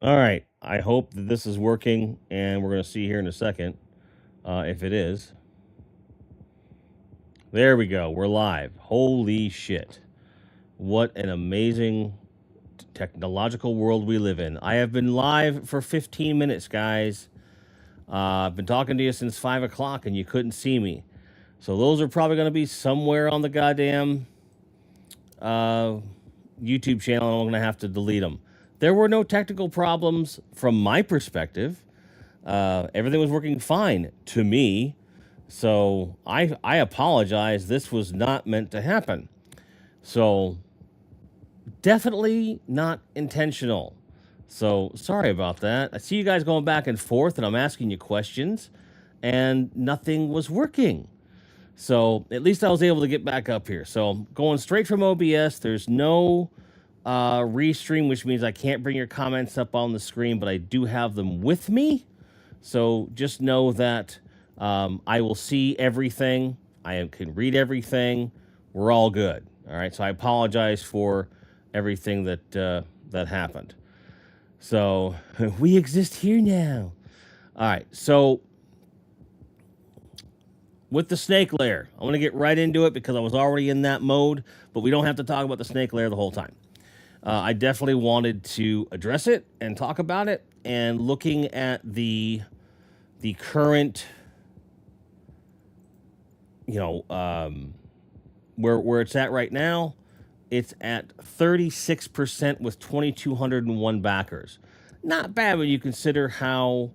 All right. I hope that this is working, and we're going to see here in a second if it is. There we go. We're live. Holy shit. What an amazing technological world we live in. I have been live for 15 minutes, guys. I've been talking to you since 5 o'clock, and you couldn't see me. So those are probably going to be somewhere on the goddamn uh, YouTube channel, and I'm going to have to delete them. There were no technical problems from my perspective. Everything was working fine to me. So I apologize. This was not meant to happen. So definitely not intentional. So sorry about that. I see you guys going back and forth, and I'm asking you questions, and nothing was working. So at least I was able to get back up here. So going straight from OBS, there's no restream, which means I can't bring your comments up on the screen, but I do have them with me. So just know that I will see everything. I can read everything. We're all good. All right. So I apologize for everything that happened. So we exist here now. All right. So with the snake lair, I'm going to get right into it because I was already in that mode, but we don't have to talk about the snake lair the whole time. I definitely wanted to address it and talk about it. And looking at the current, where it's at right now, it's at 36% with 2,201 backers. Not bad when you consider how,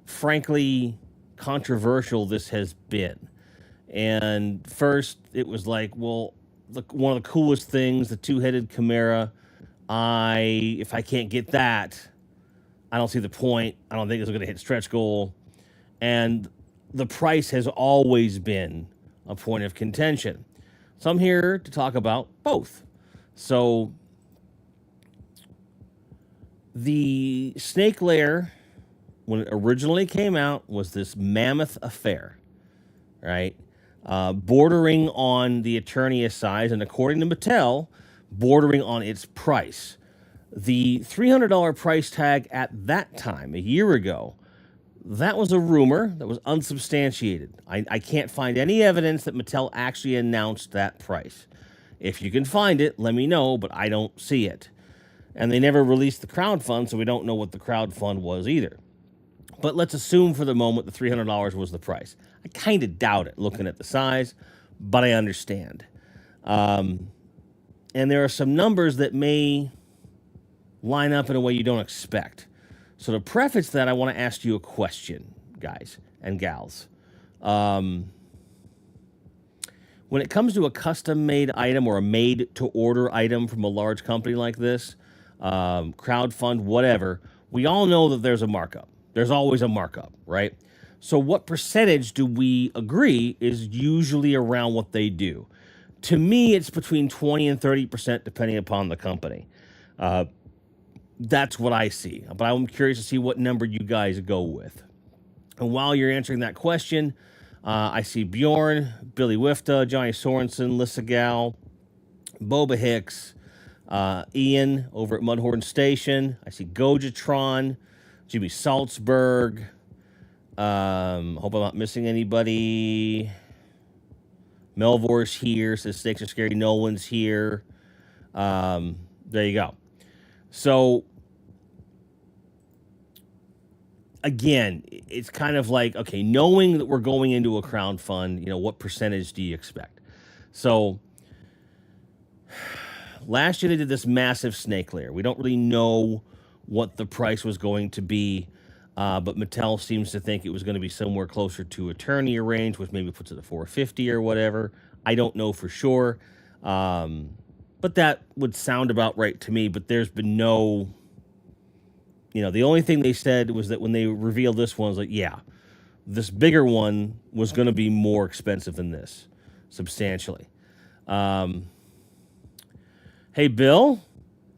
frankly, controversial this has been. And first, it was like, well, one of the coolest things, the two-headed chimera. If I can't get that, I don't see the point. I don't think it's going to hit stretch goal. And the price has always been a point of contention. So I'm here to talk about both. So the Snake Lair, when it originally came out, was this mammoth affair, right? Bordering on the Eternia size, and according to Mattel, bordering on its price. The $300 price tag at that time, a year ago, that was a rumor that was unsubstantiated. I can't find any evidence that Mattel actually announced that price. If you can find it, let me know, but I don't see it. And they never released the crowdfund, so we don't know what the crowdfund was either. But let's assume for the moment the $300 was the price. I kind of doubt it looking at the size, but I understand. And there are some numbers that may line up in a way you don't expect. So to preface that, I want to ask you a question, guys and gals. When it comes to a custom-made item or a made-to-order item from a large company like this, crowdfund, whatever, we all know that there's a markup. There's always a markup, right? So what percentage do we agree is usually around what they do? To me, it's between 20 and 30%, depending upon the company. That's what I see. But I'm curious to see what number you guys go with. And while you're answering that question, I see Bjorn, Billy Wifta, Johnny Sorensen, Lissa Gal, Boba Hicks, Ian over at Mudhorn Station. I see Gojatron, Jimmy Salzberg. Hope I'm not missing anybody. Melvor's here. Says Snakes are scary. No one's here. There you go. So, again, it's kind of like, okay, knowing that we're going into a crowdfund, what percentage do you expect? So, last year they did this massive snake lair. We don't really know what the price was going to be, but Mattel seems to think it was going to be somewhere closer to Eternia range, which maybe puts it at 450 or whatever. I don't know for sure, but that would sound about right to me. But there's been no, the only thing they said was that when they revealed this one, was like, yeah, this bigger one was going to be more expensive than this, substantially. Hey, Bill,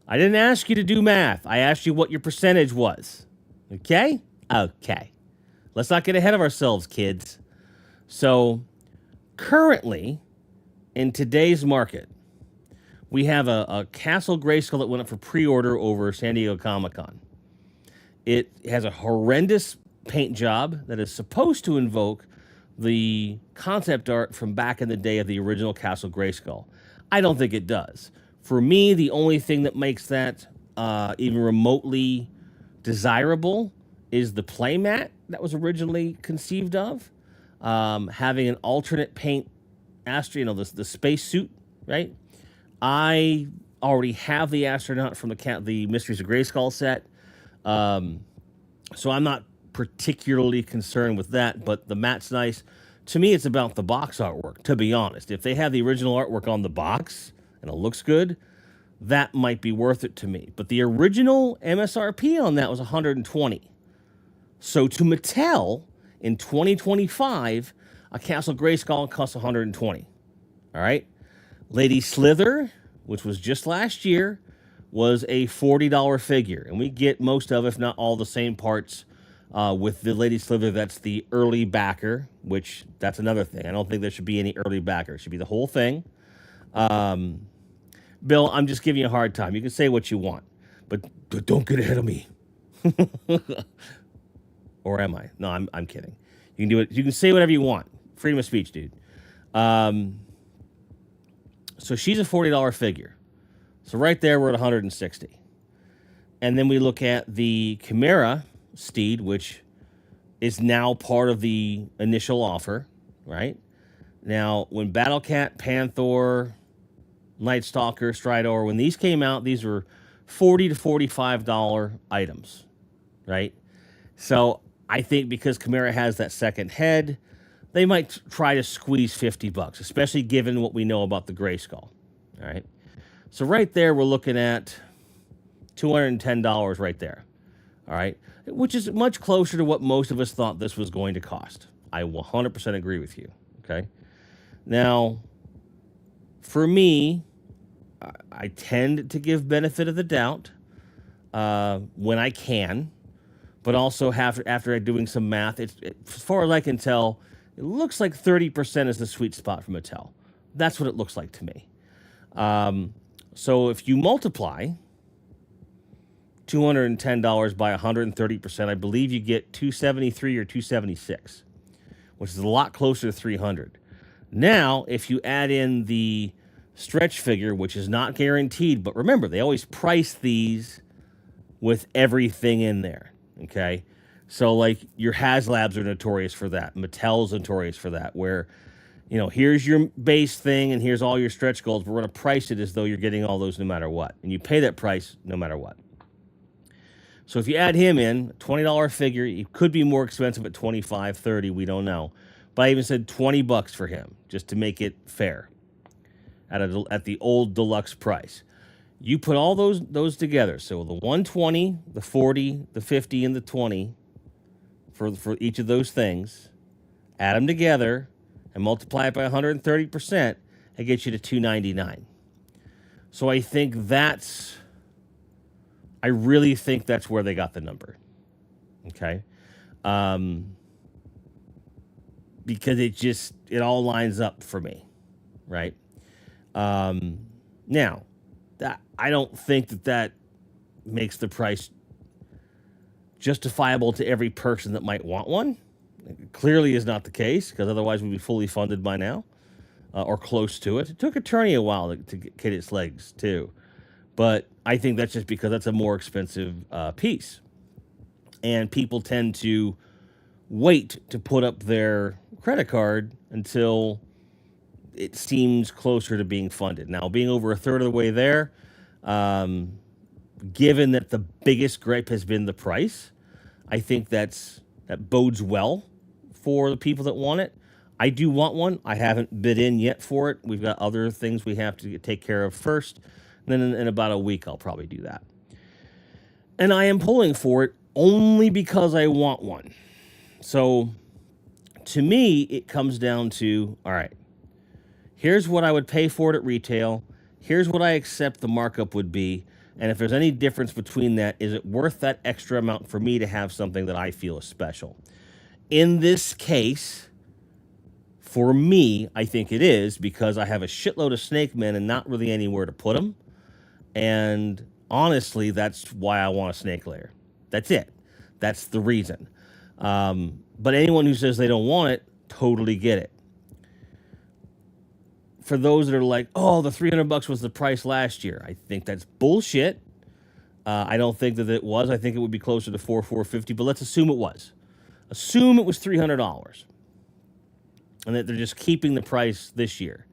I didn't ask you to do math. I asked you what your percentage was. Okay? Okay. Let's not get ahead of ourselves, kids. So, currently, in today's market, We have a Castle Grayskull that went up for pre-order over San Diego Comic-Con. It has a horrendous paint job that is supposed to invoke the concept art from back in the day of the original Castle Grayskull. I don't think it does. For me, the only thing that makes that even remotely desirable is the playmat that was originally conceived of. Having an alternate paint the space suit, right? I already have the astronaut from the Mysteries of Grayskull set. So I'm not particularly concerned with that, but the mat's nice. To me, it's about the box artwork, to be honest. If they have the original artwork on the box and it looks good, that might be worth it to me. But the original MSRP on that was $120. So to Mattel, in 2025, a Castle Grayskull costs $120. All right? Lady Slither, which was just last year, was a $40 figure. And we get most of, if not all, the same parts with the Lady Slither. That's the early backer, which that's another thing. I don't think there should be any early backer. It should be the whole thing. Bill, I'm just giving you a hard time. You can say what you want, but don't get ahead of me. Or am I? No, I'm kidding. You can do it. You can say whatever you want. Freedom of speech, dude. So she's a $40 figure. So right there, we're at $160. And then we look at the Chimera Steed, which is now part of the initial offer, right? Now, when Battlecat, Panther, Night Stalker, Stridor, when these came out, these were $40 to $45 items, right? So I think because Chimera has that second head, they might try to squeeze $50, especially given what we know about the Grayskull, all right? So right there, we're looking at $210 right there, all right? Which is much closer to what most of us thought this was going to cost. I 100% agree with you, okay? Now, for me, I tend to give benefit of the doubt when I can, but also after doing some math, as far as I can tell, it looks like 30% is the sweet spot for Mattel. That's what it looks like to me. So if you multiply $210 by 130%, I believe you get $273 or $276, which is a lot closer to $300. Now, if you add in the stretch figure, which is not guaranteed, but remember, they always price these with everything in there, okay? So, like, your HasLabs are notorious for that. Mattel's notorious for that, where, you know, here's your base thing and here's all your stretch goals, but we're going to price it as though you're getting all those no matter what. And you pay that price no matter what. So if you add him in, $20 figure, it could be more expensive at $25, $30, we don't know. But I even said $20 for him, just to make it fair, at the old deluxe price. You put all those together. So the 120, the 40, the 50, and the 20 for each of those things, add them together and multiply it by 130%, it gets you to $299. So I really think that's where they got the number. Okay? Because it all lines up for me, right? Now, I don't think that makes the price justifiable to every person that might want one. It clearly is not the case, because otherwise we'd be fully funded by now, or close to it. It took Attorney a while to get its legs, too. But I think that's just because that's a more expensive piece. And people tend to wait to put up their credit card until it seems closer to being funded. Now, being over a third of the way there, given that the biggest gripe has been the price, I think that bodes well for the people that want it. I do want one. I haven't bid in yet for it. We've got other things we have to take care of first. And then in about a week, I'll probably do that. And I am pulling for it only because I want one. So to me, it comes down to, all right, here's what I would pay for it at retail. Here's what I accept the markup would be. And if there's any difference between that, is it worth that extra amount for me to have something that I feel is special? In this case, For me, I think it is because I have a shitload of snake men and not really anywhere to put them. And honestly, that's why I want a snake lair. That's it. That's the reason. But anyone who says they don't want it, totally get it. For those that are like, oh, the $300 was the price last year, I think that's bullshit. I don't think that it was. I think it would be closer to $450, but let's assume it was. Assume it was $300, and that they're just keeping the price this year.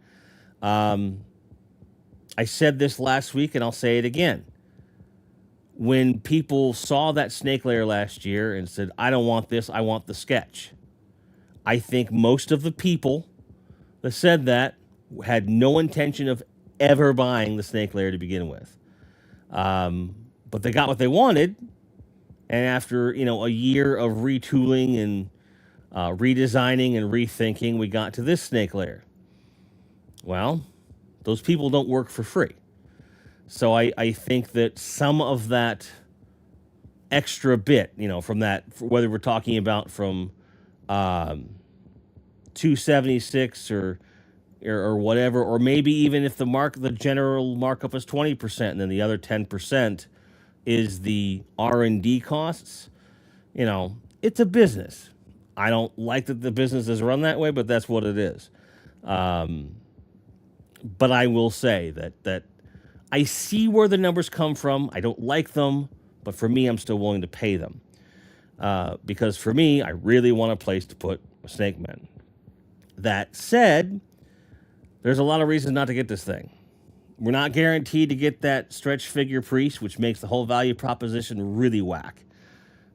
I said this last week, and I'll say it again. When people saw that snake lair last year and said, I don't want this, I want the sketch, I think most of the people that said that had no intention of ever buying the snake lair to begin with. But they got what they wanted, and after a year of retooling and redesigning and rethinking, we got to this snake lair. Well, those people don't work for free. So I think that some of that extra bit, from that, whether we're talking about from 276 or whatever, or maybe even if the general markup is 20%, and then the other 10% is the R&D costs. It's a business. I don't like that the business is run that way, but that's what it is. But I will say that I see where the numbers come from. I don't like them, but for me, I'm still willing to pay them. Because for me, I really want a place to put a snake man. That said, there's a lot of reasons not to get this thing. We're not guaranteed to get that stretch figure priest, which makes the whole value proposition really whack.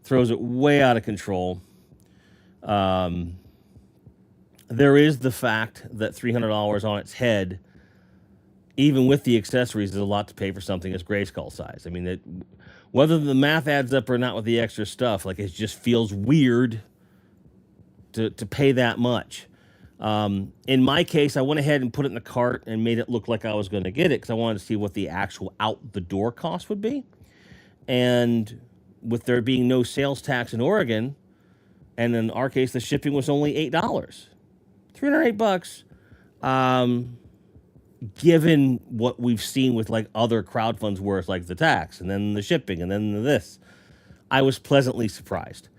Throws it way out of control. There is the fact that $300 on its head, even with the accessories, is a lot to pay for something that's Grayskull size. I mean, whether the math adds up or not with the extra stuff, like, it just feels weird to pay that much. In my case, I went ahead and put it in the cart and made it look like I was going to get it because I wanted to see what the actual out the door cost would be. And with there being no sales tax in Oregon, and in our case, the shipping was only $8. $308. Given what we've seen with like other crowdfunds where it's like the tax and then the shipping and then this, I was pleasantly surprised.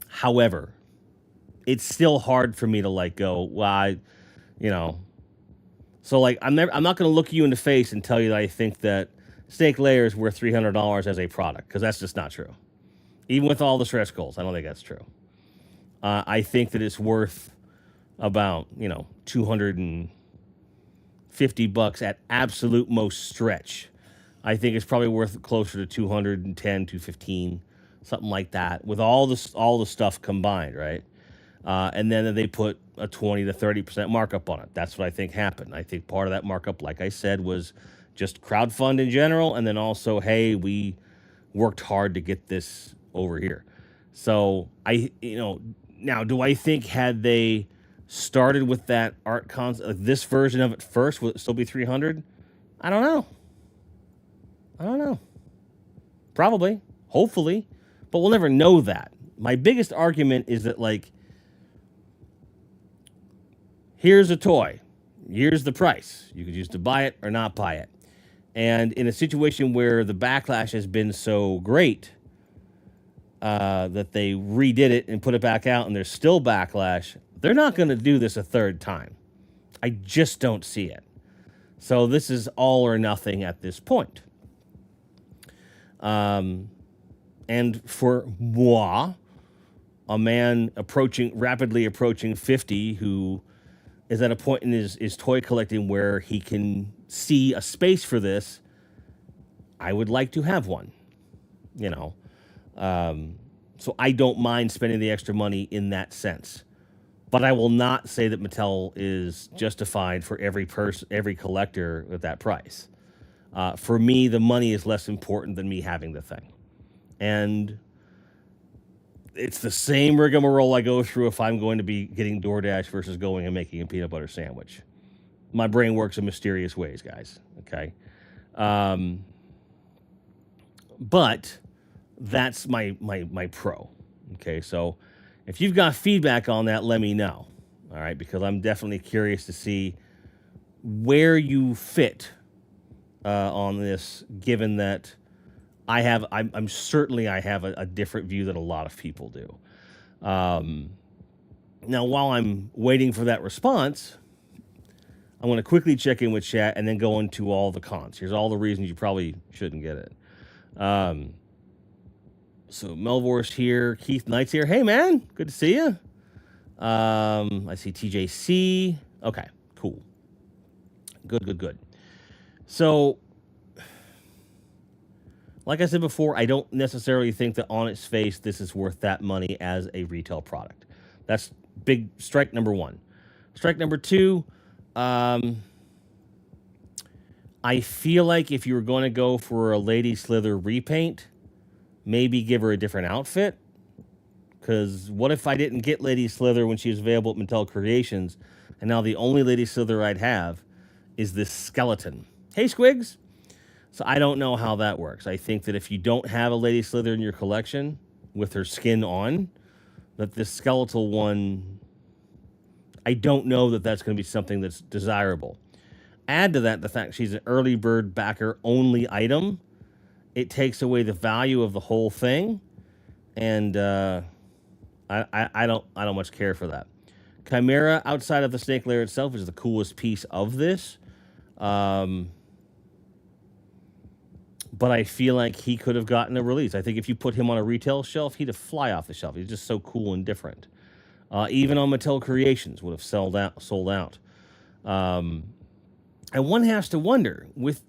However, it's still hard for me to like go, well, so like I'm not going to look you in the face and tell you that I think that Snake Lair is worth $300 as a product, because that's just not true. Even with all the stretch goals, I don't think that's true. I think that it's worth about $250 at absolute most stretch. I think it's probably worth closer to $210, $215, something like that, with all the stuff combined, right? And then they put a 20 to 30% markup on it. That's what I think happened. I think part of that markup, like I said, was just crowdfund in general, and then also, hey, we worked hard to get this over here. So now, do I think had they started with that art concept, like this version of it first, would it still be 300? I don't know. Probably, hopefully, but we'll never know that. My biggest argument is that, like, here's a toy, here's the price. You could choose to buy it or not buy it. And in a situation where the backlash has been so great that they redid it and put it back out and there's still backlash, they're not going to do this a third time. I just don't see it. So this is all or nothing at this point. And for moi, a man rapidly approaching 50 who is at a point in his toy collecting where he can see a space for this, I would like to have one, so I don't mind spending the extra money in that sense. But I will not say that Mattel is justified for every collector at that price. For me, the money is less important than me having the thing. And it's the same rigmarole I go through if I'm going to be getting DoorDash versus going and making a peanut butter sandwich. My brain works in mysterious ways, guys. Okay. But that's my pro. Okay. So If you've got feedback on that, let me know. All right, because I'm definitely curious to see where you fit on this, given that I'm certainly I have a different view than a lot of people do. Now, while I'm waiting for that response, I'm going to quickly check in with chat and then go into all the cons. Here's all the reasons you probably shouldn't get it. So Melvor's here, Keith Knight's here. Hey man, good to see you. I see TJC. Okay, cool. Good. So, like I said before, I don't necessarily think that on its face this is worth that money as a retail product. That's big strike number one. Strike number two, I feel like if you were going to go for a Lady Slither repaint, maybe give her a different outfit. Because what if I didn't get Lady Slither when she was available at Mattel Creations, and now the only Lady Slither I'd have is this skeleton? Hey, Squigs! So I don't know how that works. I think that if you don't have a Lady Slither in your collection with her skin on, that this skeletal one, I don't know that that's going to be something that's desirable. Add to that the fact she's an early bird backer only item. It takes away the value of the whole thing, and I don't much care for that. Chimera, outside of the Snake Lair itself, is the coolest piece of this. But I feel like he could have gotten a release. I think if you put him on a retail shelf, he'd have fly off the shelf. He's just so cool and different. Even on Mattel Creations would have sold out. And one has to wonder, with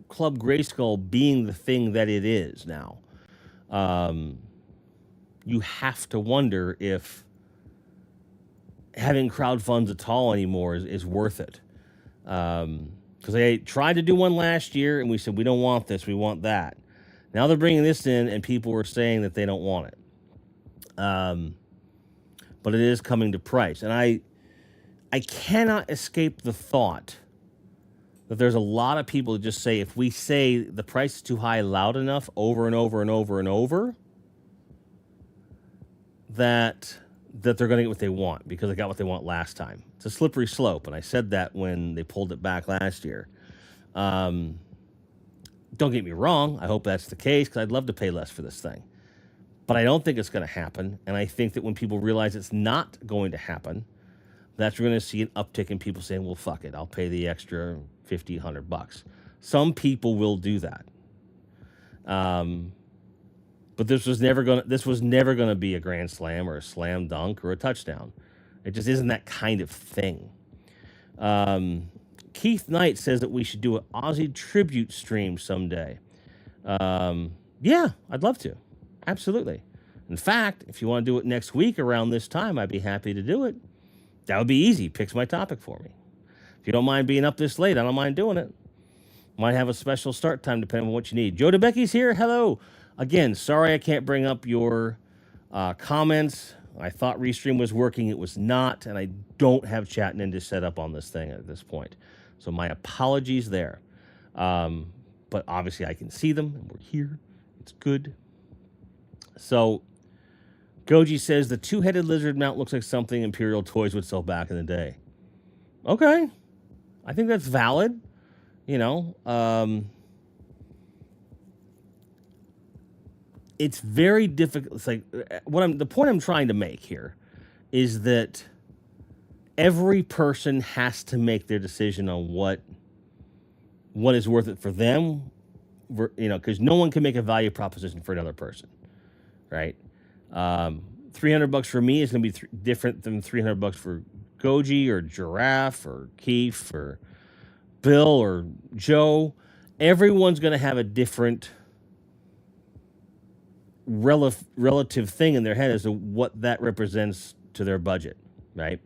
Club Grayskull being the thing that it is now, you have to wonder if having crowdfunds at all anymore is worth it. Because they tried to do one last year, and we said, we don't want this, we want that. Now they're bringing this in, and people are saying that they don't want it. But it is coming to price. And I cannot escape the thought that there's a lot of people who just say, if we say the price is too high loud enough over and over and over and over, that they're going to get what they want because they got what they want last time. It's a slippery slope, and I said that when they pulled it back last year. Don't get me wrong. I hope that's the case because I'd love to pay less for this thing. But I don't think it's going to happen, and I think that when people realize it's not going to happen, that's when we're going to see an uptick in people saying, well, fuck it, I'll pay the extra $50, $100. Some people will do that. But this was never going to be a grand slam or a slam dunk or a touchdown. It just isn't that kind of thing. Keith Knight says that we should do an Aussie tribute stream someday. Yeah, I'd love to. Absolutely. In fact, if you want to do it next week around this time, I'd be happy to do it. That would be easy. Picks my topic for me. If you don't mind being up this late, I don't mind doing it. Might have a special start time depending on what you need. Joe DeBecky's here. Hello. Again, sorry I can't bring up your comments. I thought Restream was working. It was not, and I don't have Chat Ninja set up on this thing at this point. So my apologies there. But obviously I can see them, and we're here. It's good. So Goji says the two-headed lizard mount looks like something Imperial Toys would sell back in the day. Okay. I think that's valid. It's very difficult. It's like the point I'm trying to make here is that every person has to make their decision on what is worth it for them, because no one can make a value proposition for another person, right? $300 for me is going to be different than $300 for Goji or Giraffe or Keith or Bill or Joe. Everyone's going to have a different relative thing in their head as to what that represents to their budget, right?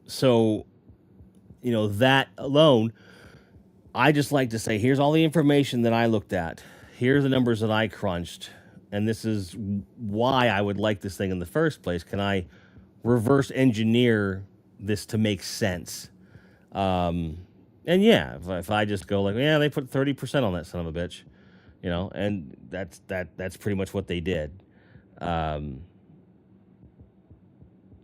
So, that alone, I just like to say, here's all the information that I looked at. Here's the numbers that I crunched. And this is why I would like this thing in the first place. Can I reverse engineer this to make sense? And yeah, if I just go like, yeah, they put 30% on that son of a bitch, and that's pretty much what they did. Um,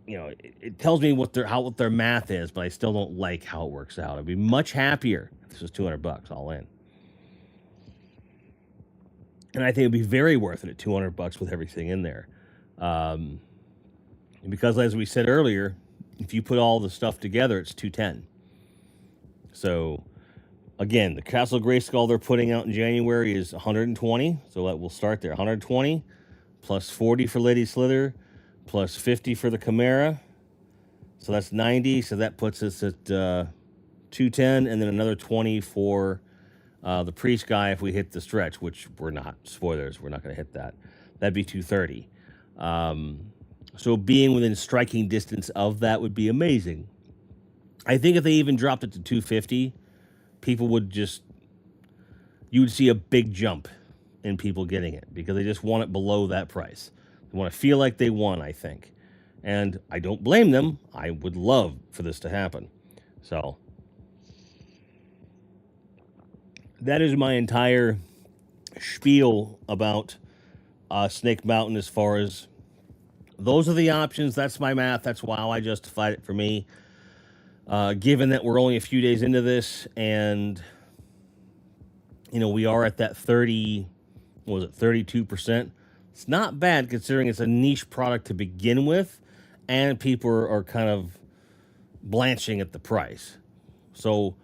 it tells me what their math is, but I still don't like how it works out. I'd be much happier if this was $200 all in, and I think it'd be very worth it at $200 with everything in there. Um, because as we said earlier, if you put all the stuff together, it's 210. So again, the Castle Grayskull they're putting out in January is 120, so that will start there. 120 plus 40 for Lady Slither, plus 50 for the Chimera. So that's 90. So that puts us at 210, and then another 20 for the Priest guy if we hit the stretch, which we're not. Spoilers, we're not going to hit that. That'd be 230. So being within striking distance of that would be amazing. I think if they even dropped it to 250, people would you would see a big jump in people getting it because they just want it below that price. They want to feel like they won, I think. And I don't blame them. I would love for this to happen. So that is my entire spiel about Snake Mountain as far as those are the options. That's my math. That's how I justified it for me. Given that we're only a few days into this and, we are at that 32%. It's not bad considering it's a niche product to begin with and people are kind of blanching at the price. So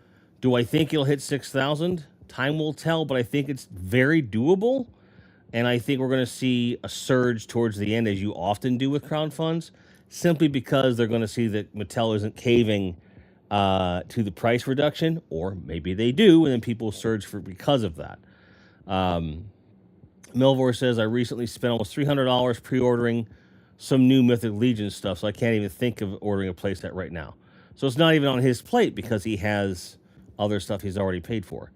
do I think it'll hit 6,000? Time will tell, but I think it's very doable. And I think we're going to see a surge towards the end, as you often do with crowdfunds, simply because they're going to see that Mattel isn't caving to the price reduction, or maybe they do, and then people surge because of that. Melvor says, I recently spent almost $300 pre-ordering some new Mythic Legion stuff, so I can't even think of ordering a playset right now. So it's not even on his plate because he has other stuff he's already paid for.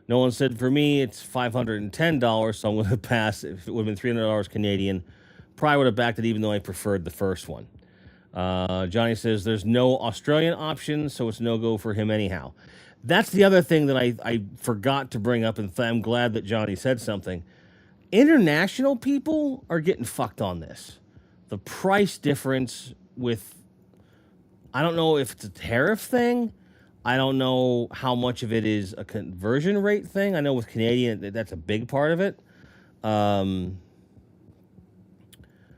No one said, for me, it's $510, so I'm going to pass. If it would have been $300 Canadian, probably would have backed it even though I preferred the first one. Johnny says, there's no Australian option, so it's no-go for him anyhow. That's the other thing that I forgot to bring up, and I'm glad that Johnny said something. International people are getting fucked on this. The price difference with, I don't know if it's a tariff thing. I don't know how much of it is a conversion rate thing. I know with Canadian, that's a big part of it.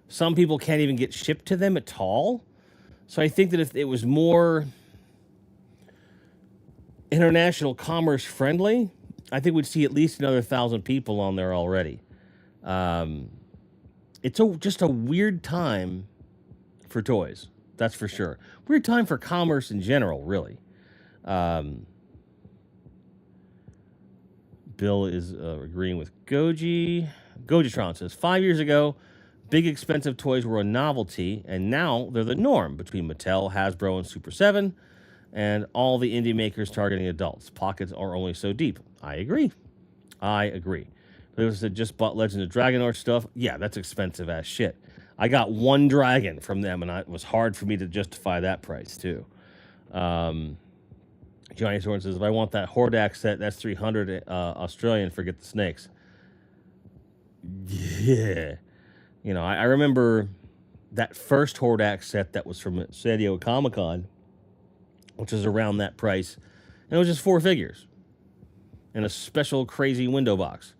Some people can't even get shipped to them at all. So I think that if it was more international commerce friendly, I think we'd see at least another 1,000 people on there already. It's just a weird time for toys. That's for sure. Weird time for commerce in general, really. Bill is agreeing with Goji. Gojitron says, 5 years ago, big expensive toys were a novelty, and now they're the norm between Mattel, Hasbro, and Super 7, and all the indie makers targeting adults. Pockets are only so deep. I agree. But it said, just bought Legend of Dragonor stuff. Yeah, that's expensive ass shit. I got one dragon from them, and it was hard for me to justify that price, too. Johnny Soren says, if I want that Hordak set, that's 300 Australian, forget the snakes. Yeah. I remember that first Hordak set that was from San Diego Comic-Con, which was around that price. And it was just 4 figures in a special crazy window box.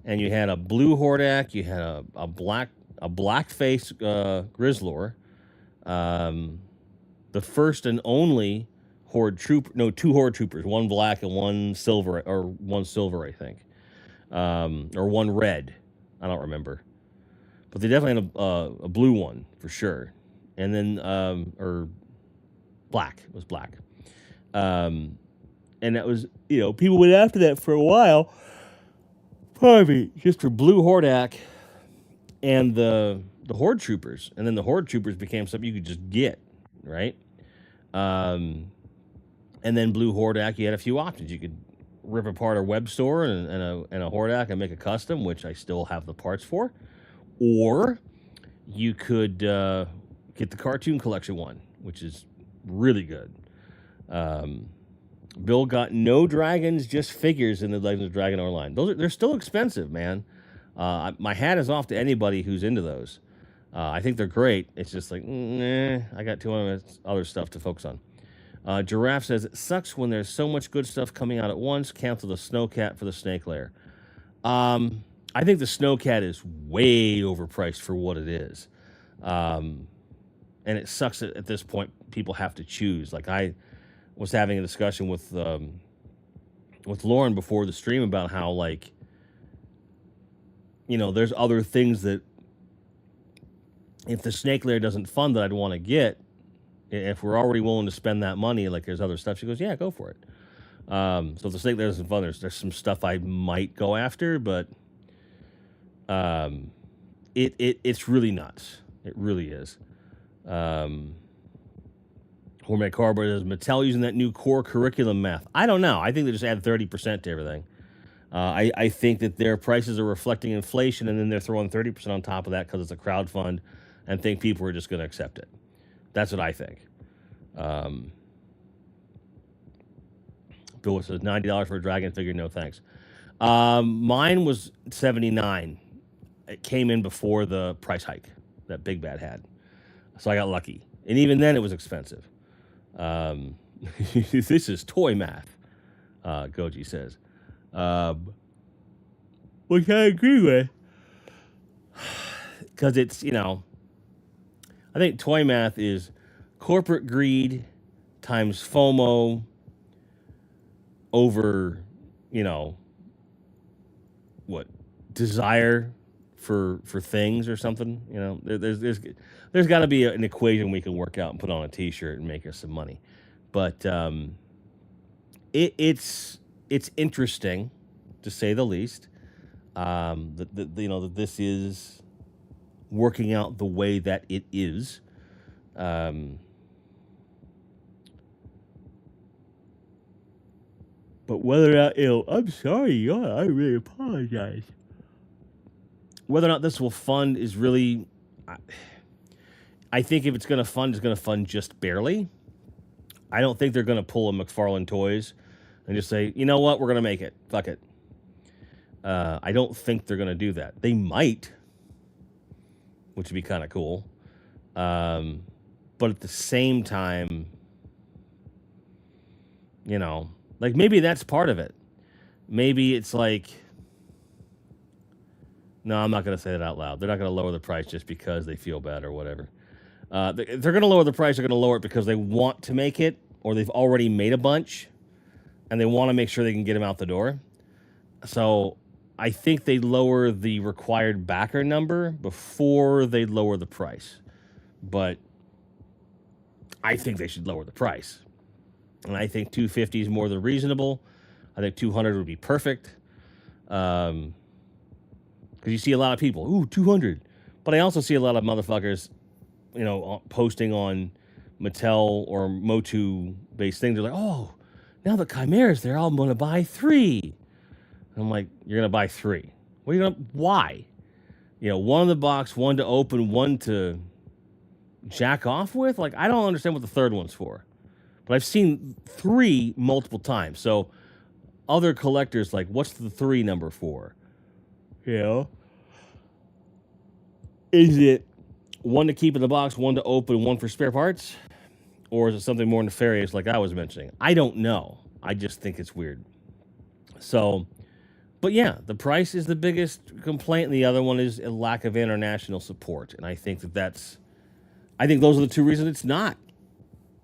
And you had a blue Hordak, you had a black face Grizzlor, the first and only Horde Trooper, no, 2 Horde Troopers, one black and one silver, I think, or one red, I don't remember, but they definitely had a blue one for sure, and then or black, it was black, and that was people went after that for a while, probably just for blue Hordak and the Horde Troopers, and then the Horde Troopers became something you could just get, right? And then blue Hordak, you had a few options. You could rip apart a web store and a Hordak and make a custom, which I still have the parts for. Or you could get the Cartoon Collection one, which is really good. Bill got no dragons, just figures in the Legends of Dragon Ore line. They're still expensive, man. My hat is off to anybody who's into those. I think they're great. It's just like, I got 200 other stuff to focus on. Giraffe says, it sucks when there's so much good stuff coming out at once. Cancel the Snowcat for the Snake Lair. I think the Snowcat is way overpriced for what it is. And it sucks that at this point people have to choose. Like, I was having a discussion with Lauren before the stream about how, like, there's other things that if the Snake Lair doesn't fund that I'd want to get, if we're already willing to spend that money, like there's other stuff. She goes, yeah, go for it. So if the Snake Lair doesn't fund, there's some stuff I might go after, but it's really nuts. It really is. Hormone Cardboard says, Mattel using that new core curriculum math. I don't know. I think they just add 30% to everything. I think that their prices are reflecting inflation, and then they're throwing 30% on top of that because it's a crowdfund, and think people are just going to accept it. That's what I think. Bill says $90 for a dragon figure. No thanks. Mine was $79. It came in before the price hike that Big Bad had, so I got lucky. And even then, it was expensive. This is toy math. Goji says, which I agree with, because it's I think toy math is corporate greed times FOMO over, desire for things or something. There's got to be an equation we can work out and put on a T-shirt and make us some money. But it's interesting, to say the least. That this is working out the way that it is. But whether or not, I'm sorry, y'all, I really apologize. Whether or not this will fund is really, I think if it's going to fund, it's going to fund just barely. I don't think they're going to pull a McFarlane Toys and just say, you know what, we're going to make it. Fuck it. I don't think they're going to do that. They might, which would be kind of cool. But at the same time, like maybe that's part of it. Maybe it's like, no, I'm not going to say that out loud. They're not going to lower the price just because they feel bad or whatever. If they're going to lower the price, they're going to lower it because they want to make it, or they've already made a bunch, and they want to make sure they can get them out the door. So I think they lower the required backer number before they lower the price. But I think they should lower the price. And I think 250 is more than reasonable. I think 200 would be perfect. Because you see a lot of people, ooh, 200. But I also see a lot of motherfuckers, posting on Mattel or Motu-based things. They're like, oh, now the Chimera's there, I'm going to buy 3. And I'm like, you're going to buy 3. Why? One in the box, one to open, one to jack off with? Like, I don't understand what the third one's for. But I've seen 3 multiple times. So other collectors, like, what's the 3 number for? Is it one to keep in the box, one to open, one for spare parts? Or is it something more nefarious like I was mentioning? I don't know. I just think it's weird. So, but yeah, the price is the biggest complaint, and the other one is a lack of international support. And I think those are the 2 reasons it's not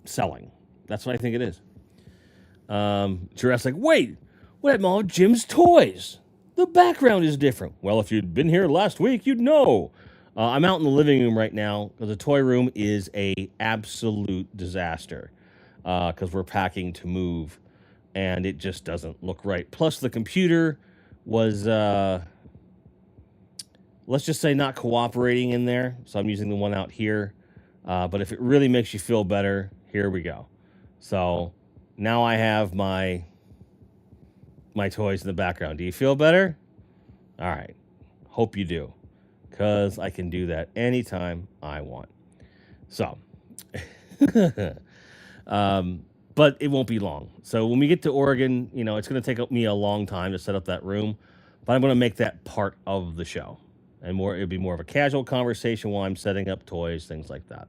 selling. That's what I think it is. Jurassic, like, wait, what happened to all Jim's toys? The background is different. Well, if you'd been here last week, you'd know. I'm out in the living room right now because the toy room is a absolute disaster because we're packing to move, and it just doesn't look right. Plus, the computer was, let's just say, not cooperating in there. So I'm using the one out here. But if it really makes you feel better, here we go. So now I have my toys in the background. Do you feel better? All right. Hope you do, because I can do that anytime I want. So, but it won't be long. So when we get to Oregon, it's going to take me a long time to set up that room, but I'm going to make that part of the show, and it'll be more of a casual conversation while I'm setting up toys, things like that.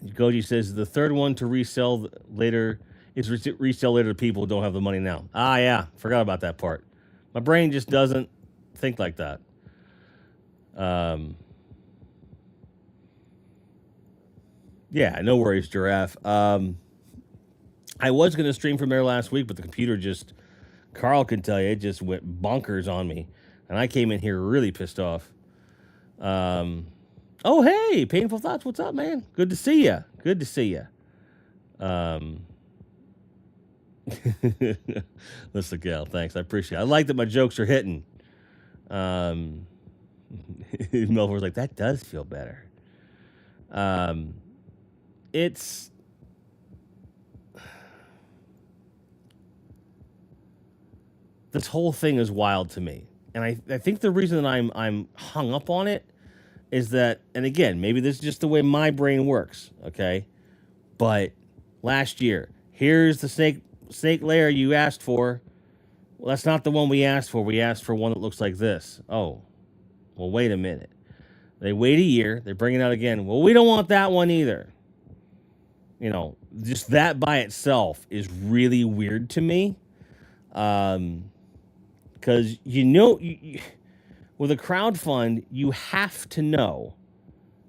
Goji says the third one to resell later is resell later to people who don't have the money now. Ah, yeah, forgot about that part. My brain just doesn't think like that. Yeah, no worries, Giraffe. I was going to stream from there last week, but the computer just, Carl can tell you, it just went bonkers on me. And I came in here really pissed off. Oh, hey, Painful Thoughts. What's up, man? Good to see you. Good to see you. Listen, Gail, thanks. I appreciate it. I like that my jokes are hitting. Melvor's like, that does feel better. It's this whole thing is wild to me, and I think the reason that I'm hung up on it is that, and again, maybe this is just the way my brain works, okay? But last year, here's the snake lair you asked for. Well, that's not the one we asked for. We asked for one that looks like this. Oh, well, wait a minute. They wait a year. They bring it out again. Well, we don't want that one either. Just that by itself is really weird to me. Because, with a crowdfund, you have to know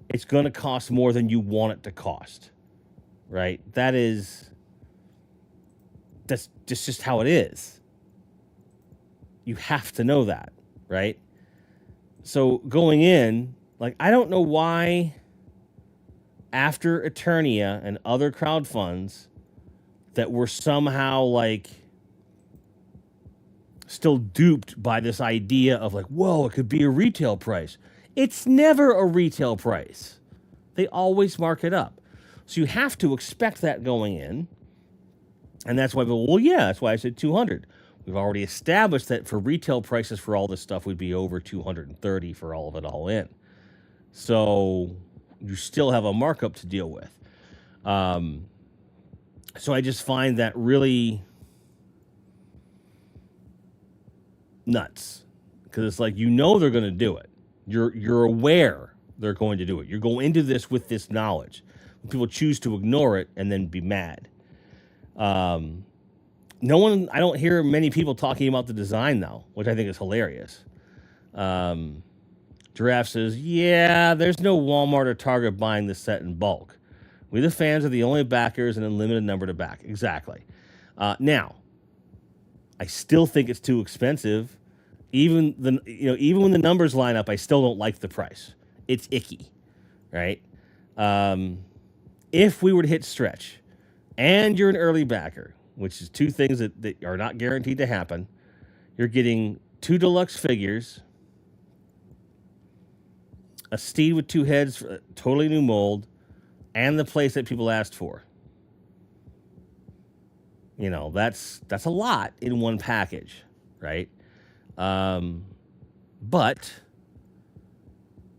it's going to cost more than you want it to cost, right? That's just how it is. You have to know that, right? So going in, I don't know why after Eternia and other crowdfunds that were somehow still duped by this idea of whoa, it could be a retail price. It's never a retail price. They always mark it up. So you have to expect that going in. And that's why, that's why I said 200. We've already established that for retail prices for all this stuff would be over 230 for all of it all in. So you still have a markup to deal with. So I just find that really nuts, because it's they're going to do it. You're aware they're going to do it. You're going into this with this knowledge. People choose to ignore it and then be mad. I don't hear many people talking about the design now, which I think is hilarious. Giraffe says, yeah, there's no Walmart or Target buying this set in bulk. We, the fans, are the only backers and a limited number to back. Exactly. Now, I still think it's too expensive. Even when the numbers line up, I still don't like the price. It's icky, right? If we were to hit stretch, and you're an early backer, which is two things that are not guaranteed to happen, you're getting 2 deluxe figures, a steed with 2 heads, totally new mold, and the place that people asked for. That's a lot in one package, right? But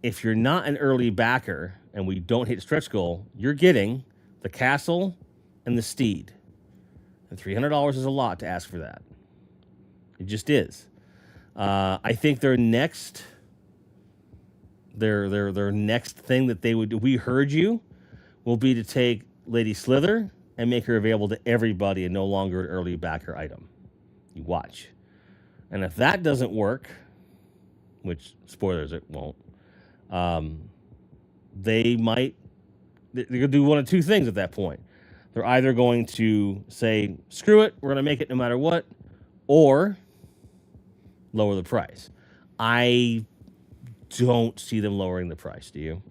if you're not an early backer and we don't hit stretch goal, you're getting the castle and the steed. And $300 is a lot to ask for that. It just is. I think their next thing that they would do, we heard you, will be to take Lady Slither and make her available to everybody and no longer an early backer item. You watch. And if that doesn't work, which, spoilers, it won't, they're going to do one of two things at that point. They're either going to say, screw it, we're going to make it no matter what, or lower the price. I don't see them lowering the price, do you?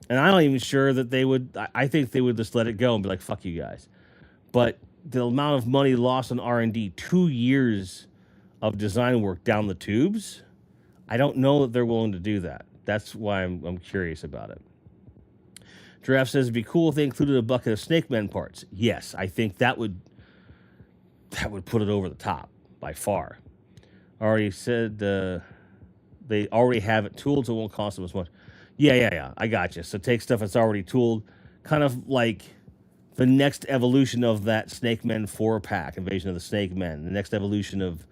And I'm not even sure that they would. I think they would just let it go and be like, fuck you guys. But the amount of money lost on R&D, 2 years of design work down the tubes, I don't know that they're willing to do that. That's why I'm curious about it. Giraffe says it'd be cool if they included a bucket of Snake Men parts. Yes, I think that would put it over the top by far. Already said they already have it tooled, so it won't cost them as much. Yeah. I got you. So take stuff that's already tooled, kind of like the next evolution of that Snake Men 4-pack, Invasion of the Snake Men, the next evolution of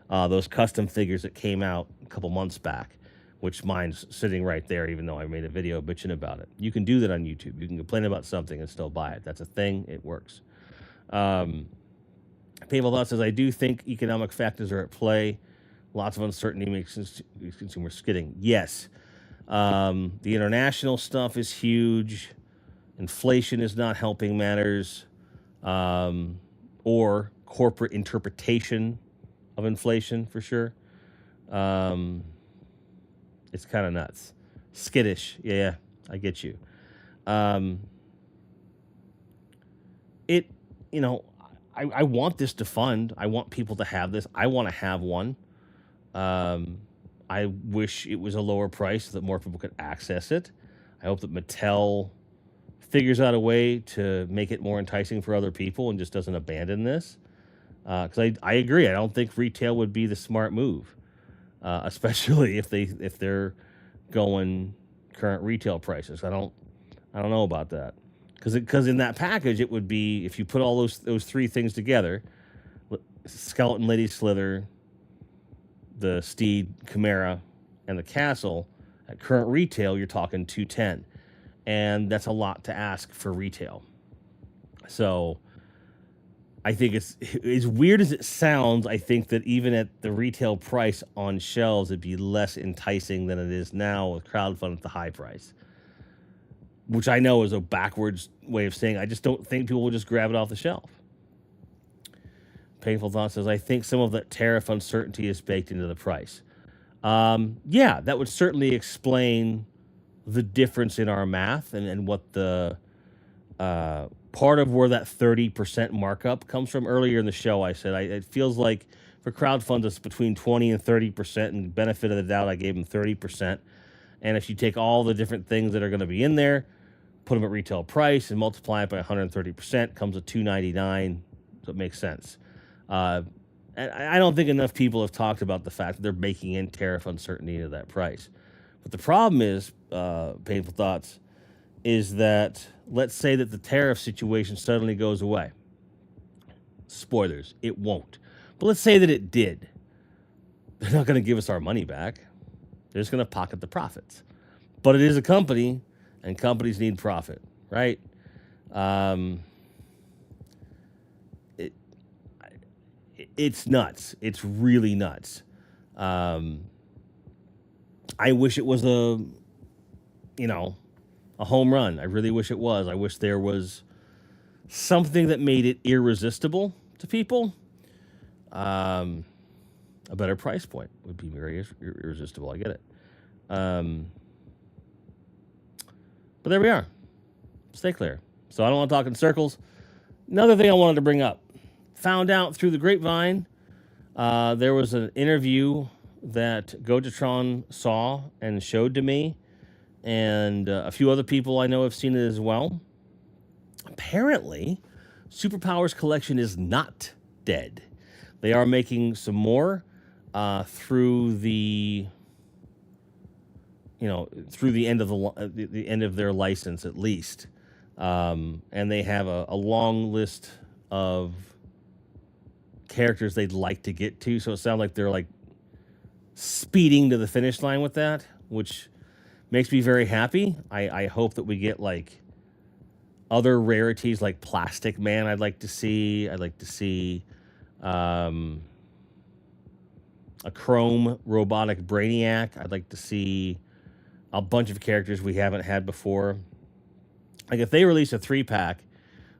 those custom figures that came out a couple months back, which mine's sitting right there, even though I made a video bitching about it. You can do that on YouTube. You can complain about something and still buy it. That's a thing. It works. Painful Thought says, I do think economic factors are at play. Lots of uncertainty makes consumers skidding. Yes. The international stuff is huge. Inflation is not helping matters. Or corporate interpretation of inflation, for sure. It's kind of nuts. Skittish. Yeah, I get you. It, you know, I want this to fund. I want people to have this. I want to have one. I wish it was a lower price so that more people could access it. I hope that Mattel figures out a way to make it more enticing for other people and just doesn't abandon this. Because I agree. I don't think retail would be the smart move, especially if they're going current retail prices. I don't know about that. Because in that package, it would be, if you put all those three things together, Skeleton Lady Slither, the Steed Chimera, and the Castle, at current retail, you're talking $210. And that's a lot to ask for retail. So I think it's as weird as it sounds, I think that even at the retail price on shelves, it'd be less enticing than it is now with crowdfund at the high price. Which I know is a backwards way of saying I just don't think people will just grab it off the shelf. Painful Thought says, I think some of that tariff uncertainty is baked into the price. Yeah, that would certainly explain the difference in our math and what the part of where that 30% markup comes from. Earlier in the show, I said it feels like for crowdfund, it's between 20 and 30%, and benefit of the doubt, I gave them 30%. And if you take all the different things that are going to be in there, put them at retail price and multiply it by 130%, comes to $299. So it makes sense. And I don't think enough people have talked about the fact that they're baking in tariff uncertainty into that price. But the problem is, Painful Thoughts, is that let's say that the tariff situation suddenly goes away. Spoilers, it won't. But let's say that it did. They're not going to give us our money back. They're just going to pocket the profits. But it is a company, and companies need profit, right? It's nuts. It's really nuts. I wish it was a home run. I really wish it was. I wish there was something that made it irresistible to people. A better price point would be very irresistible. I get it. But there we are. Stay clear. So I don't want to talk in circles. Another thing I wanted to bring up. Found out through the grapevine, there was an interview that Gojatron saw and showed to me, and a few other people I know have seen it as well. Apparently, Superpowers Collection is not dead. They are making some more through the end of the end of their license, at least, and they have a long list of characters they'd like to get to. So it sounds like they're like speeding to the finish line with that, which makes me very happy. I hope that we get like other rarities like Plastic Man. I'd like to see a Chrome Robotic Brainiac. I'd like to see a bunch of characters we haven't had before. Like if they release a 3-pack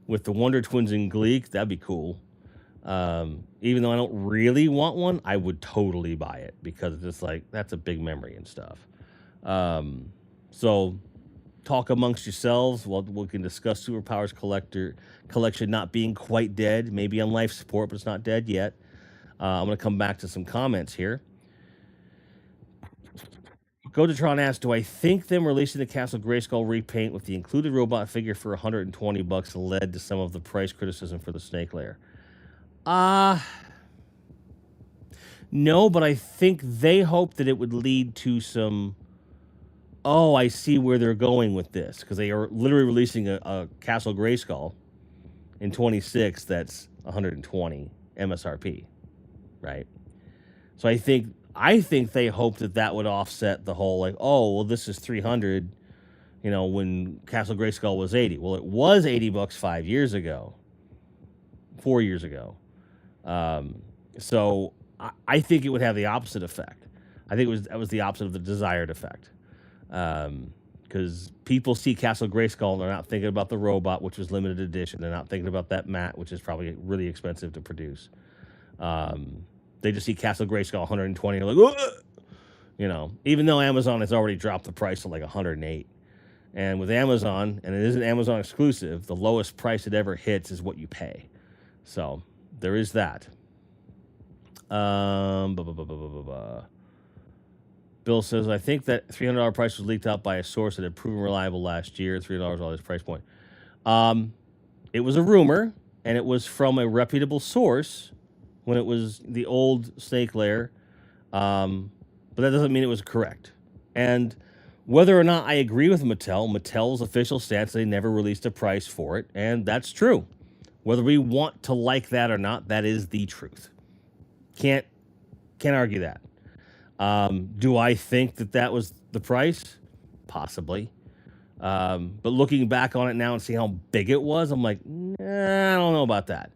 with the Wonder Twins and Gleek, that'd be cool. Even though I don't really want one, I would totally buy it because it's just like, that's a big memory and stuff. So talk amongst yourselves. We can discuss Superpowers Collection not being quite dead, maybe on life support, but it's not dead yet. I'm going to come back to some comments here. Godatron asks, do I think them releasing the Castle Grayskull repaint with the included robot figure for $120 led to some of the price criticism for the Snake Lair? No, but I think they hoped that it would lead to some. Oh, I see where they're going with this because they are literally releasing a Castle Grayskull in 26 that's 120 MSRP, right? So I think they hope that that would offset the whole like, oh, well, this is 300, when Castle Grayskull was 80. Well, it was $80 5 years ago, 4 years ago. So I think it would have the opposite effect. I think that was the opposite of the desired effect. Because people see Castle Grayskull and they're not thinking about the robot, which was limited edition. They're not thinking about that mat, which is probably really expensive to produce. They just see Castle Grayskull 120 and they're like, "Ugh!" Even though Amazon has already dropped the price to like 108. And with Amazon, and it isn't Amazon exclusive, the lowest price it ever hits is what you pay. So there is that. Blah, blah, blah, blah, blah, blah, blah. Bill says, I think that $300 price was leaked out by a source that had proven reliable last year. $300 all this price point. It was a rumor, and it was from a reputable source when it was the old Snake Lair. But that doesn't mean it was correct. And whether or not I agree with Mattel's official stance, they never released a price for it, and that's true. Whether we want to like that or not, that is the truth. Can't argue that. Do I think that was the price? Possibly. But looking back on it now and see how big it was, I'm like, nah, I don't know about that.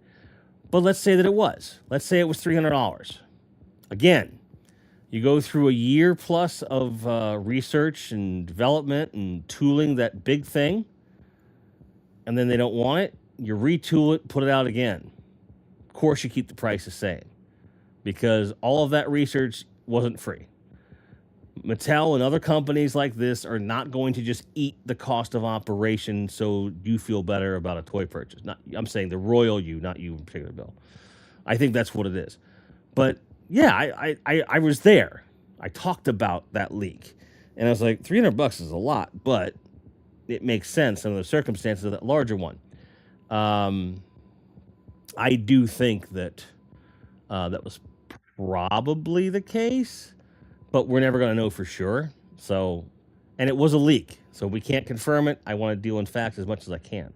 But let's say that it was. Let's say it was $300. Again, you go through a year plus of research and development and tooling that big thing, and then they don't want it. You retool it, put it out again. Of course, you keep the price the same because all of that research wasn't free. Mattel and other companies like this are not going to just eat the cost of operation so you feel better about a toy purchase. I'm saying the royal you, not you in particular, Bill. I think that's what it is. But yeah, I was there. I talked about that leak. And I was like, $300 is a lot, but it makes sense under the circumstances of that larger one. I do think that that was probably the case, but we're never going to know for sure. So, and it was a leak, so we can't confirm it. I want to deal in facts as much as I can.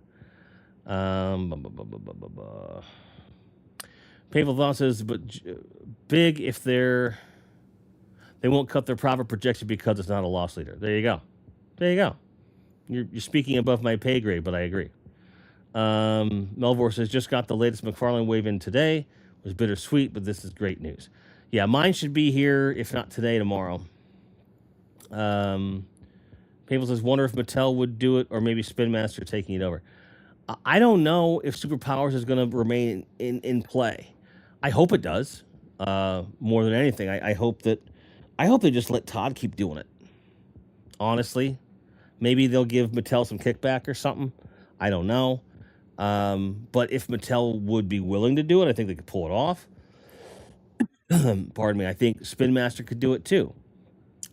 Painful Thought says, but big if they won't cut their profit projection because it's not a loss leader. There you go. There you go. You're speaking above my pay grade, but I agree. Melvor says, just got the latest McFarlane wave in today. It was bittersweet, but this is great news. Yeah, mine should be here, if not today, tomorrow. Painful says, wonder if Mattel would do it or maybe Spin Master taking it over. I don't know if Superpowers is going to remain in play. I hope it does. More than anything, I hope they just let Todd keep doing it. Honestly, maybe they'll give Mattel some kickback or something. I don't know. But if Mattel would be willing to do it, I think they could pull it off. Pardon me. I think Spin Master could do it too.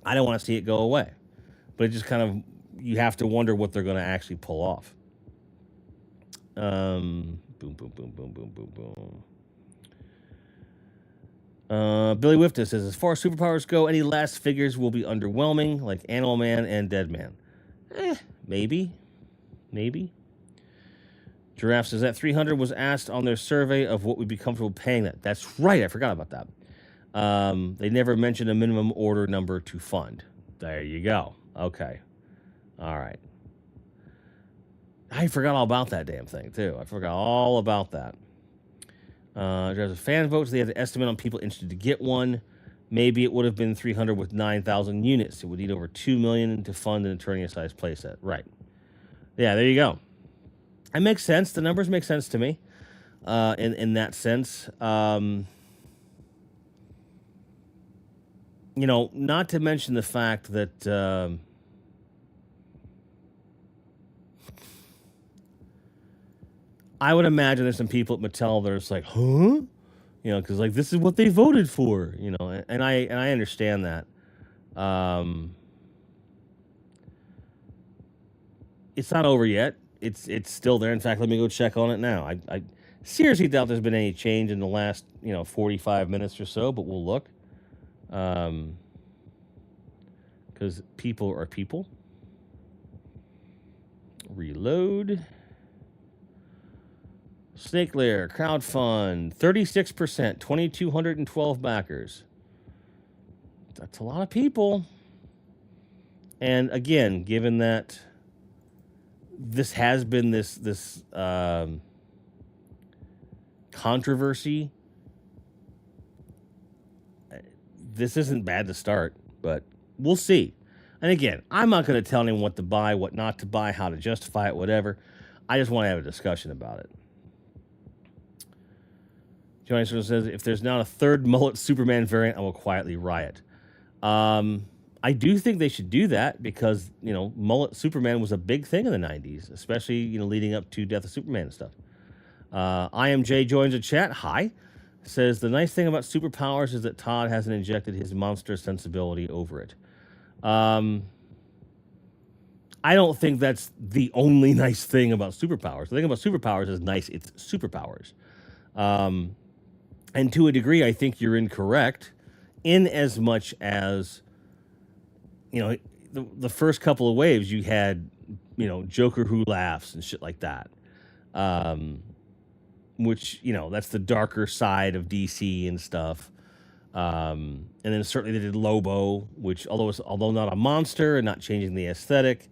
I don't want to see it go away, but it just kind of, you have to wonder what they're going to actually pull off. Boom, boom, boom, boom, boom, boom, boom. Billy Wifta says, as far as superpowers go, any last figures will be underwhelming, like Animal Man and Dead Man. Maybe. Giraffe says that 300 was asked on their survey of what we'd be comfortable paying that. That's right. I forgot about that. They never mentioned a minimum order number to fund. There you go. Okay. All right. I forgot all about that damn thing, too. I forgot all about that. There's a fan votes. They had an estimate on people interested to get one. Maybe it would have been 300 with 9,000 units. It would need over 2 million to fund an Eternia-sized playset. Right. Yeah, there you go. It makes sense. The numbers make sense to me in that sense. Not to mention the fact that I would imagine there's some people at Mattel that are just like, huh? Because like this is what they voted for, and I understand that. It's not over yet. It's still there. In fact, let me go check on it now. Seriously doubt there's been any change in the last 45 minutes or so, but we'll look. Because people are people. Reload. Snake Lair Crowdfund 36%, 2,212 backers. That's a lot of people. And again, given that this has been this controversy, this isn't bad to start, but we'll see. And again, I'm not going to tell anyone what to buy, what not to buy, how to justify it, whatever. I just want to have a discussion about it. Johnny says, if there's not a third mullet Superman variant, I will quietly riot. I do think they should do that because, mullet Superman was a big thing in the 90s, especially, leading up to Death of Superman and stuff. IMJ joins the chat. Hi. Says, the nice thing about superpowers is that Todd hasn't injected his monster sensibility over it. I don't think that's the only nice thing about superpowers. The thing about superpowers is nice. It's superpowers. And to a degree, I think you're incorrect in as much as, the first couple of waves you had, Joker who laughs and shit like that. Which, that's the darker side of DC and stuff. And then certainly they did Lobo, which although not a monster and not changing the aesthetic,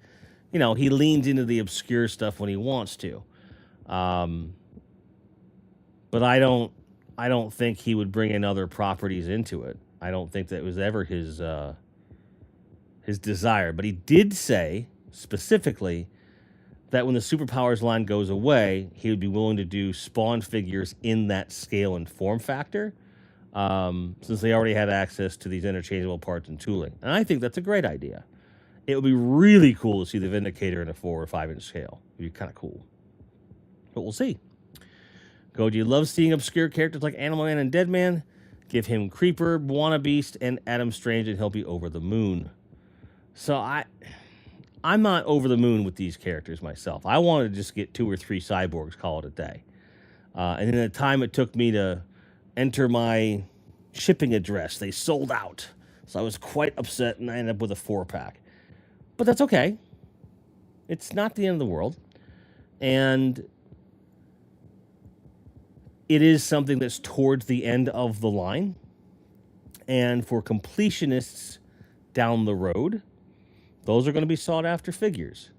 he leans into the obscure stuff when he wants to. But I don't think he would bring in other properties into it. I don't think that was ever his desire. But he did say specifically that when the superpowers line goes away, he would be willing to do Spawn figures in that scale and form factor, since they already had access to these interchangeable parts and tooling. And I think that's a great idea. It would be really cool to see the Vindicator in a 4 or 5 inch scale. It would be kind of cool. But we'll see. Goji loves seeing obscure characters like Animal Man and Deadman. Give him Creeper, Buona Beast, and Adam Strange, and he'll be over the moon. So I'm not over the moon with these characters myself. I wanted to just get 2 or 3 cyborgs, call it a day. And in the time it took me to enter my shipping address, they sold out. So I was quite upset, and I ended up with a 4-pack. But that's okay. It's not the end of the world. And it is something that's towards the end of the line. And for completionists down the road, those are going to be sought-after figures.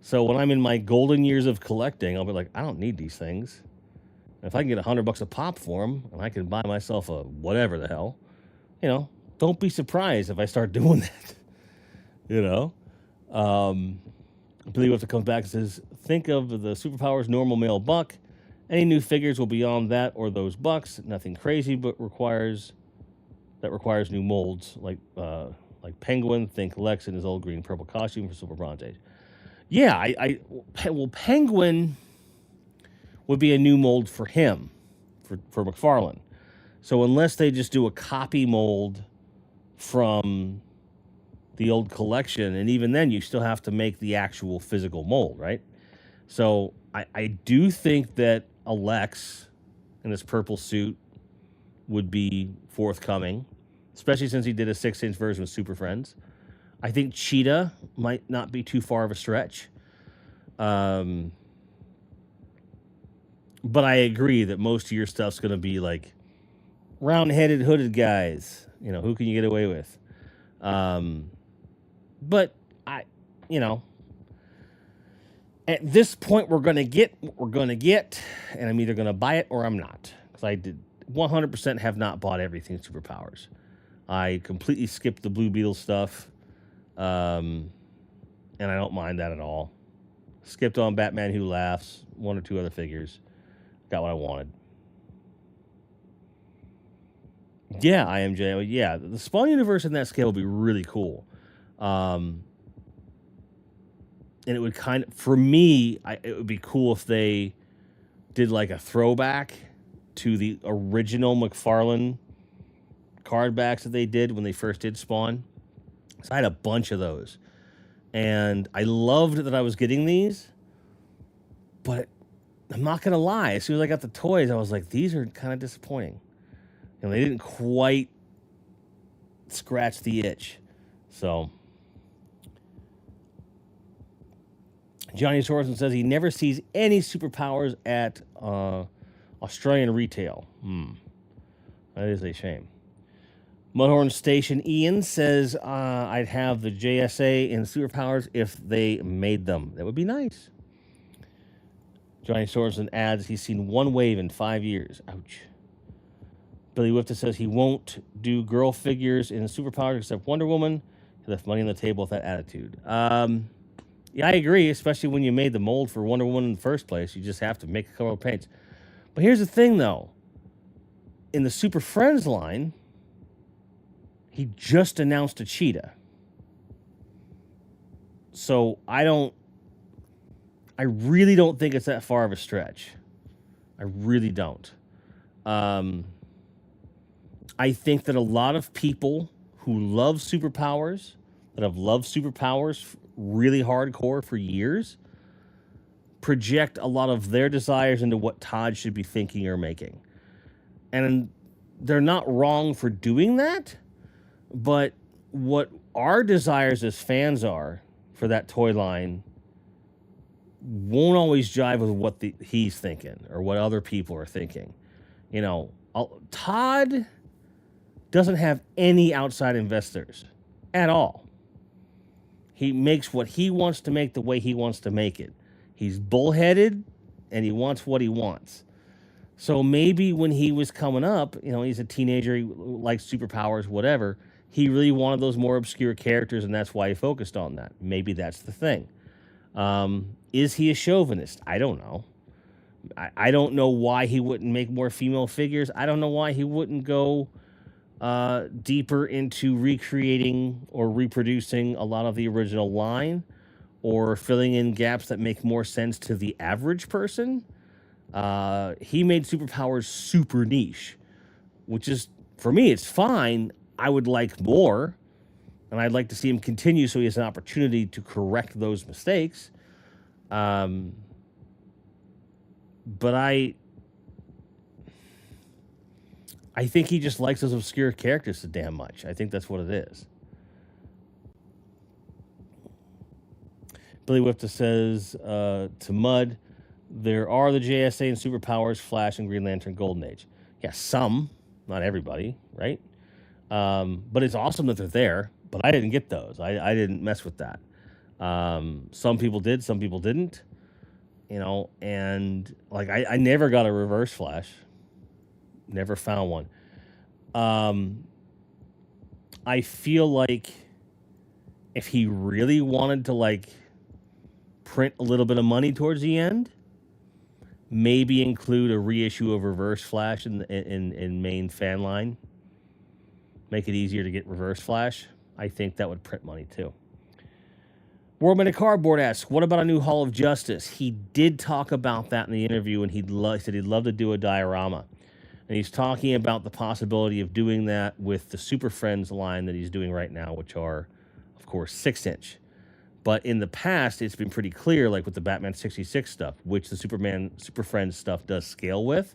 So when I'm in my golden years of collecting, I'll be like, I don't need these things. If I can get $100 a pop for them, and I can buy myself a whatever the hell, don't be surprised if I start doing that. Billy Wifter comes back and says, think of the superpowers normal male buck. Any new figures will be on that or those bucks. Nothing crazy, but requires new molds like Penguin. Think Lex in his old green purple costume for Super Bronze Age. Yeah, well, Penguin would be a new mold for him, for McFarlane. So unless they just do a copy mold from the old collection, and even then you still have to make the actual physical mold, right? So I do think that a Lex in his purple suit would be forthcoming, especially since he did a 6-inch version of Super Friends. I think Cheetah might not be too far of a stretch. But I agree that most of your stuff's going to be like round-headed, hooded guys. Who can you get away with? But at this point, we're going to get what we're going to get, and I'm either going to buy it or I'm not. Because I did 100% have not bought everything Superpowers. I completely skipped the Blue Beetle stuff, and I don't mind that at all. Skipped on Batman Who Laughs, 1 or 2 other figures. Got what I wanted. Yeah, IMJ. Yeah, the Spawn universe in that scale would be really cool. And it would for me, it would be cool if they did like a throwback to the original McFarlane card backs that they did when they first did Spawn. So I had a bunch of those. And I loved that I was getting these. But I'm not gonna lie. As soon as I got the toys, I was like, these are kind of disappointing. And they didn't quite scratch the itch. So Johnny Sorensen says he never sees any superpowers at Australian retail. That is a shame. Mudhorn Station Ian says I'd have the JSA and superpowers if they made them. That would be nice. Johnny Sorensen adds he's seen one wave in 5 years. Ouch. Billy Wifta says he won't do girl figures in superpowers except Wonder Woman. He left money on the table with that attitude. Yeah, I agree, especially when you made the mold for Wonder Woman in the first place. You just have to make a couple of paints. But here's the thing, though. In the Super Friends line, he just announced a cheetah. So I really don't think it's that far of a stretch. I really don't. I think that a lot of people who love superpowers, that have loved superpowers really hardcore for years, project a lot of their desires into what Todd should be thinking or making. And they're not wrong for doing that, but what our desires as fans are for that toy line won't always jive with what he's thinking or what other people are thinking. You know, Todd doesn't have any outside investors at all. He makes what he wants to make the way he wants to make it. He's bullheaded, and he wants what he wants. So maybe when he was coming up, you know, he's a teenager, he likes superpowers, whatever. He really wanted those more obscure characters, and that's why he focused on that. Maybe that's the thing. Is he a chauvinist? I don't know. I don't know why he wouldn't make more female figures. I don't know why he wouldn't go deeper into recreating or reproducing a lot of the original line or filling in gaps that make more sense to the average person. He made superpowers super niche, which is, for me, it's fine. I would like more, and I'd like to see him continue so he has an opportunity to correct those mistakes. But I think he just likes those obscure characters so damn much. I think that's what it is. Billy Wifta says to Mud, there are the JSA and superpowers, Flash and Green Lantern Golden Age. Yeah, some, not everybody, right? But it's awesome that they're there, but I didn't get those. I didn't mess with that. Some people did, some people didn't. You know, and like I never got a Reverse Flash. Never found one. I feel like if he really wanted to like print a little bit of money towards the end, maybe include a reissue of Reverse Flash in main fan line. Make it easier to get Reverse Flash. I think that would print money too. Worldman of Cardboard asks, what about a new Hall of Justice? He did talk about that in the interview, and he said he'd love to do a diorama. And he's talking about the possibility of doing that with the Super Friends line that he's doing right now, which are, of course, 6-inch. But in the past, it's been pretty clear, like with the Batman 66 stuff, which the Super Friends stuff does scale with.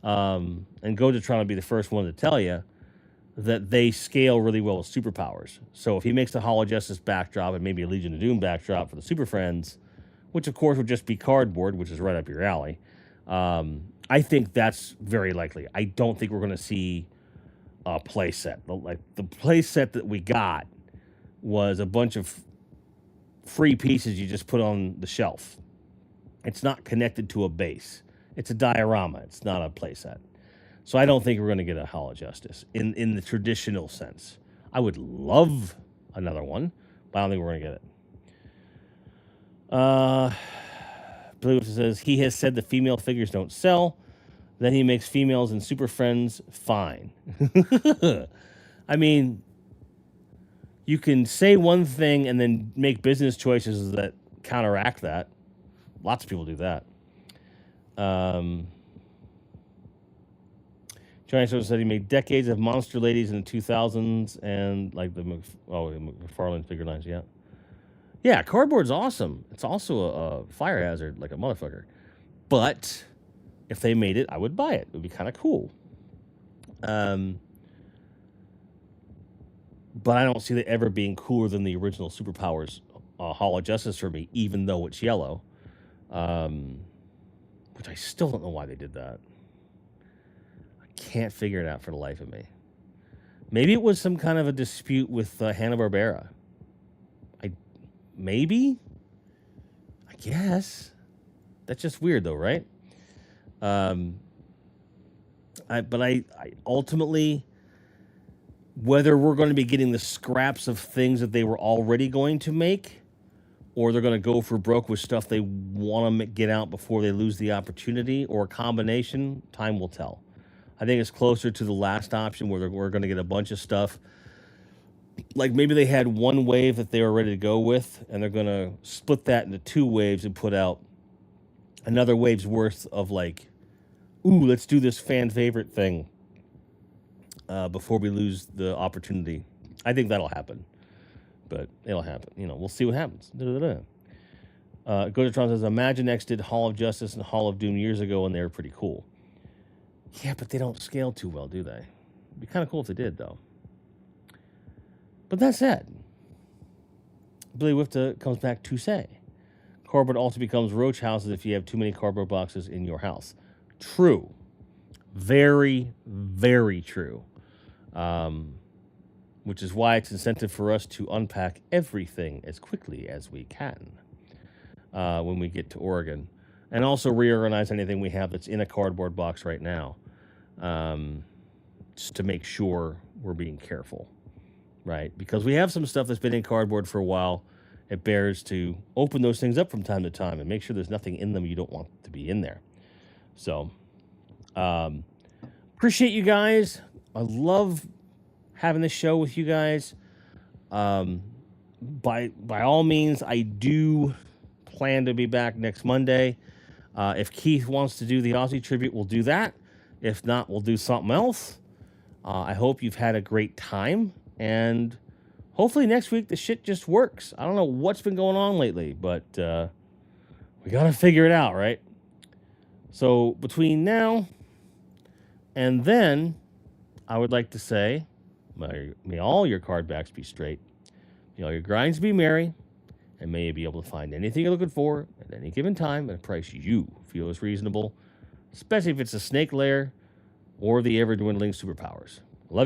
And Godatron will be the first one to tell you that they scale really well with superpowers. So if he makes the Hall of Justice backdrop and maybe a Legion of Doom backdrop for the Super Friends, which of course would just be cardboard, which is right up your alley, I think that's very likely. I don't think we're going to see a play set. Like the play set that we got was a bunch of free pieces you just put on the shelf. It's not connected to a base. It's a diorama. It's not a play set. So I don't think we're going to get a Hall of Justice in the traditional sense. I would love another one, but I don't think we're going to get it. Blue says he has said the female figures don't sell. Then he makes females and Super Friends fine. I mean, you can say one thing and then make business choices that counteract that. Lots of people do that. Johnny Sosa said he made decades of monster ladies in the 2000s and like the McFarlane figure lines, yeah, cardboard's awesome. It's also a fire hazard, like a motherfucker. But if they made it, I would buy it. It would be kind of cool. But I don't see it ever being cooler than the original Superpowers Hall of Justice for me, even though it's yellow. Which I still don't know why they did that. I can't figure it out for the life of me. Maybe it was some kind of a dispute with Hanna-Barbera. Maybe? I guess. That's just weird, though, right? I ultimately, whether we're going to be getting the scraps of things that they were already going to make, or they're going to go for broke with stuff they want to get out before they lose the opportunity, or a combination, time will tell. I think it's closer to the last option where we're going to get a bunch of stuff. Like maybe they had one wave that they were ready to go with, and they're going to split that into two waves and put out another wave's worth of like, ooh, let's do this fan favorite thing before we lose the opportunity. I think that'll happen. But it'll happen. We'll see what happens. Gojatron says, Imagine X did Hall of Justice and Hall of Doom years ago, and they were pretty cool. Yeah, but they don't scale too well, do they? It'd be kind of cool if they did, though. But that said, Billy Wifta comes back to say, cardboard also becomes roach houses if you have too many cardboard boxes in your house. True. Very, very true. Which is why it's incentive for us to unpack everything as quickly as we can when we get to Oregon. And also reorganize anything we have that's in a cardboard box right now, just to make sure we're being careful, right? Because we have some stuff that's been in cardboard for a while. It bears to open those things up from time to time and make sure there's nothing in them you don't want to be in there. So, appreciate you guys. I love having this show with you guys. By all means, I do plan to be back next Monday. If Keith wants to do the Aussie tribute, we'll do that. If not, we'll do something else. I hope you've had a great time, and hopefully next week the shit just works. I don't know what's been going on lately, but we got to figure it out, right? So between now and then, I would like to say, may all your card backs be straight, may all your grinds be merry, and may you be able to find anything you're looking for at any given time at a price you feel is reasonable, especially if it's a Snake Lair or the ever-dwindling Superpowers.